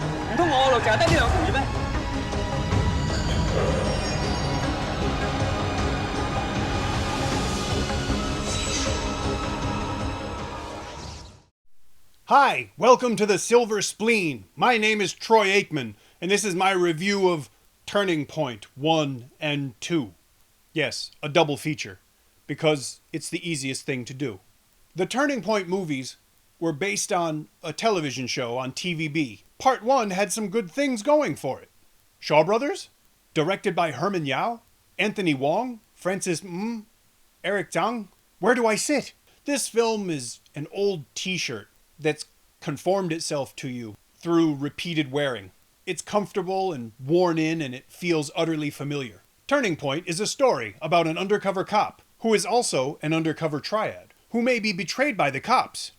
唔通我嗰度淨係得呢兩條啫咩？Hi, welcome to the Silver Spleen. My name is Troy Aikman, and this is my review of Turning Point 1 and 2. Yes, a double feature, because it's the easiest thing to do. The Turning Point movies were based on a television show on TVB. Part 1 had some good things going for it. Shaw Brothers, directed by Herman Yao, Anthony Wong, Francis Eric Zhang. Where do I sit? This film is an old t-shirt that's conformed itself to you through repeated wearing. It's comfortable and worn in, and it feels utterly familiar. Turning Point is a story about an undercover cop who is also an undercover triad, who may be betrayed by the cops,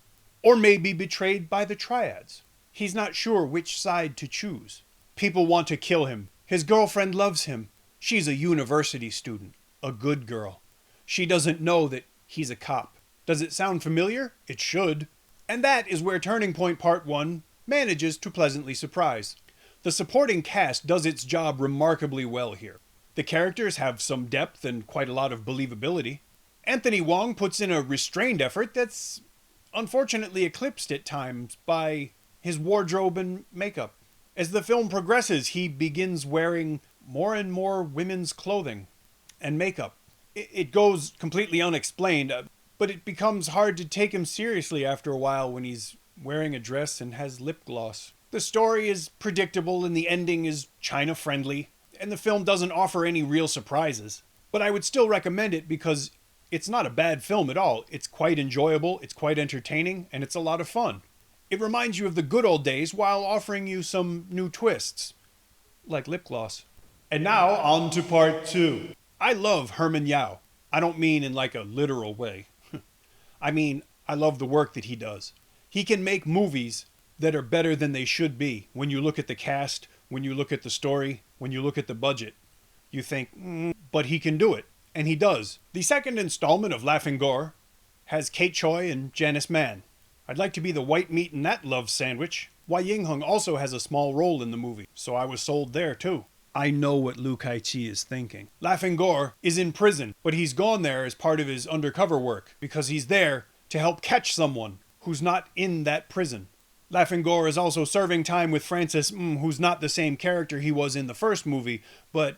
or may be betrayed by the triads. He's not sure which side to choose. People want to kill him. His girlfriend loves him. She's a university student, a good girl. She doesn't know that he's a cop. Does it sound familiar? It should. And that is where Turning Point Part 1 manages to pleasantly surprise. The supporting cast does its job remarkably well here. The characters have some depth and quite a lot of believability. Anthony Wong puts in a restrained effort that's unfortunately eclipsed at times by his wardrobe and makeup. As the film progresses, he begins wearing more and more women's clothing and makeup. It goes completely unexplained, but it becomes hard to take him seriously after a while when he's wearing a dress and has lip gloss. The story is predictable and the ending is China-friendly, and the film doesn't offer any real surprises. But I would still recommend it because it's not a bad film at all. It's quite enjoyable, it's quite entertaining, and it's a lot of fun. It reminds you of the good old days while offering you some new twists, like lip gloss. And now, on to part 2. I love Herman Yao. I don't mean in like a literal way. I mean, I love the work that he does. He can make movies that are better than they should be. When you look at the cast, when you look at the story, when you look at the budget, you think, but he can do it. And he does. The second installment of Laughing Gore has Kate Choi and Janice Mann. I'd like to be the white meat in that love sandwich. Wai Ying-hung also has a small role in the movie, so I was sold there too. I know what Liu Kai-chi is thinking. Laughing Gore is in prison, but he's gone there as part of his undercover work because he's there to help catch someone who's not in that prison. Laughing Gore is also serving time with Francis who's not the same character he was in the first movie, but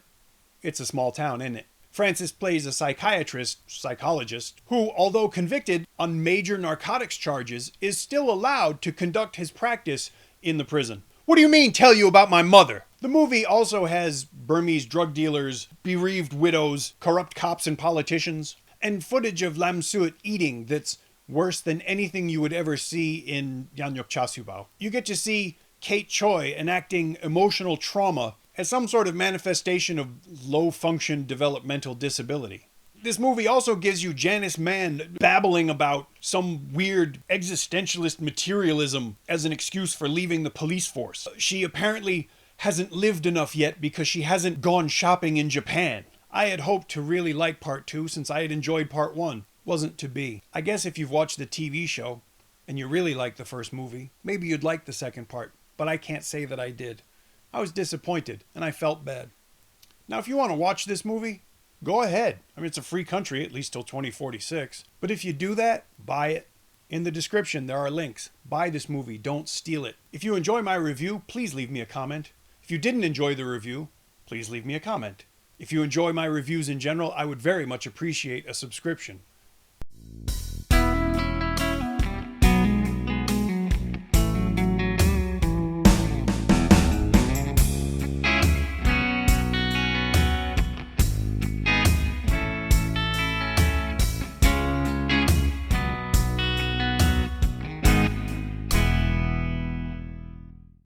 it's a small town, isn't it? Francis plays a psychologist, who, although convicted on major narcotics charges, is still allowed to conduct his practice in the prison. What do you mean, tell you about my mother? The movie also has Burmese drug dealers, bereaved widows, corrupt cops and politicians, and footage of Lam Suet eating that's worse than anything you would ever see in Yanyok Chasubao. You get to see Kate Choi enacting emotional trauma as some sort of manifestation of low-function developmental disability. This movie also gives you Janice Mann babbling about some weird existentialist materialism as an excuse for leaving the police force. She apparently hasn't lived enough yet because she hasn't gone shopping in Japan. I had hoped to really like part 2 since I had enjoyed part 1. Wasn't to be. I guess if you've watched the TV show and you really like the first movie, maybe you'd like the second part, but I can't say that I did. I was disappointed and I felt bad. Now if you want to watch this movie, go ahead. I mean, it's a free country, at least till 2046. But if you do that, buy it. In the description, there are links. Buy this movie. Don't steal it. If you enjoy my review, please leave me a comment. If you didn't enjoy the review, please leave me a comment. If you enjoy my reviews in general, I would very much appreciate a subscription.